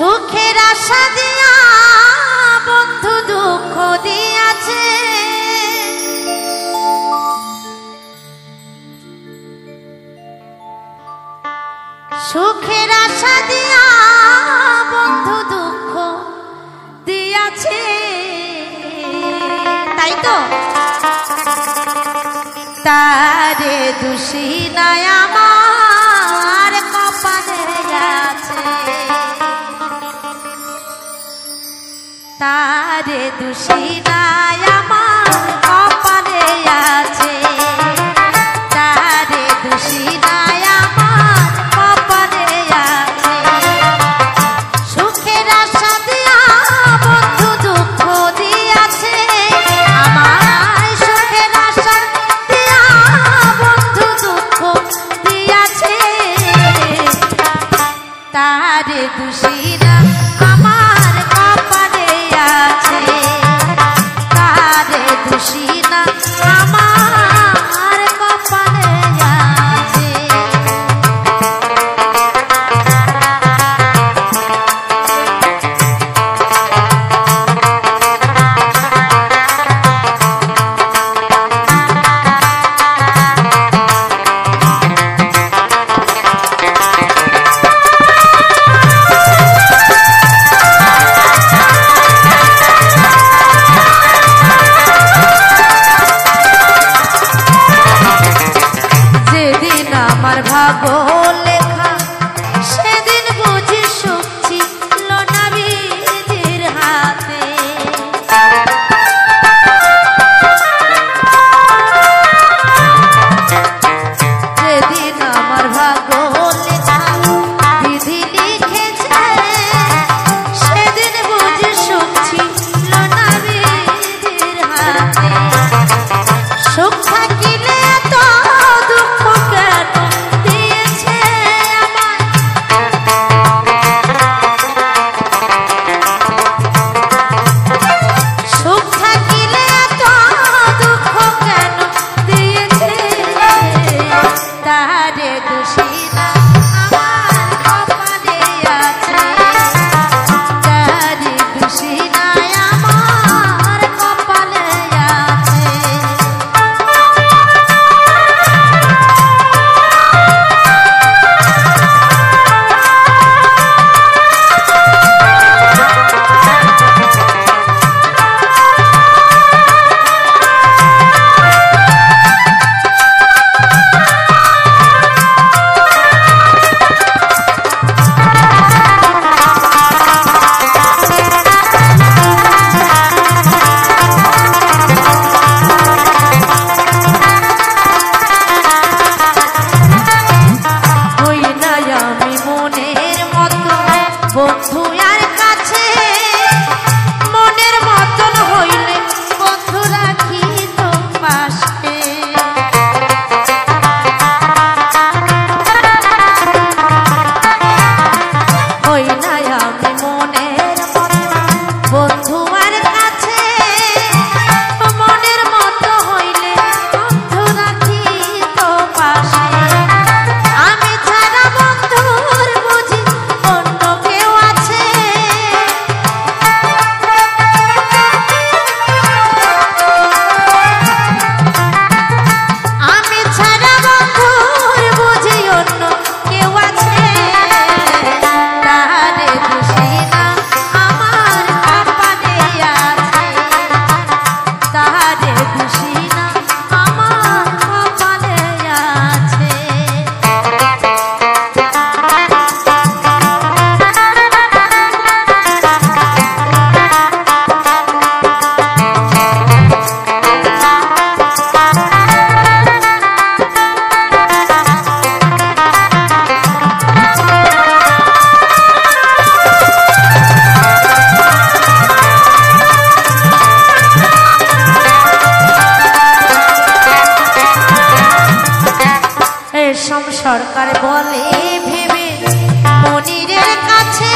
সুখের আশা দিয়া বন্ধু দুঃখ দিয়াছে, সুখের আশা দিয়া বন্ধু দুঃখ দিয়াছে। তাই তো তারে দোষী নাই আমার কপালে আছে, তারে দোষী নাই আমার কপালে আছে, তারে দোষী নাই আমার কপালে আছে। সুখের আশা দিয়া বন্ধু দুঃখ দিয়াছে, আমার সুখের আশা দিয়া বন্ধু দুঃখ দিয়াছে, তারে দোষী না আমার কপালে আছে, তারে দোষী না আমার কপালে আছে। লেখা সেদিন বুঝি সুখ ছিল না বিধির হাতে, যেদিন আমার ভাগ্য লেখা বিধি লিখেছে, সেদিন বুঝি সুখ ছিল না বিধির হাতে। সুখ থাকিলে তো দুঃখ কেন দিয়েছে আমায়, সুখ থাকিলে তো দুঃখ কেন দিয়েছে, তারে দোষী না আমার কপালে আছে, তারে দোষী না আমার কপালে আছে। বন্ধু আর কাছে মনের মতন হইলে বন্ধু রাখি তো পাশে, হই না আমি মনের মতো বন্ধু আর কাছে, মনের মতো হইলে বন্ধু রাখি তো পাশে। আমি ছাড়া বন্ধুর বুঝি অন্য কেউ আছে, আমি ছাড়া বন্ধুর বুঝি অন্য কেউ আছে, তারে দোষী না আমার কপালে আছে, তারে দোষী না আমার কপালে আছে। সরকার বলে ভেবে মনিরের কাছে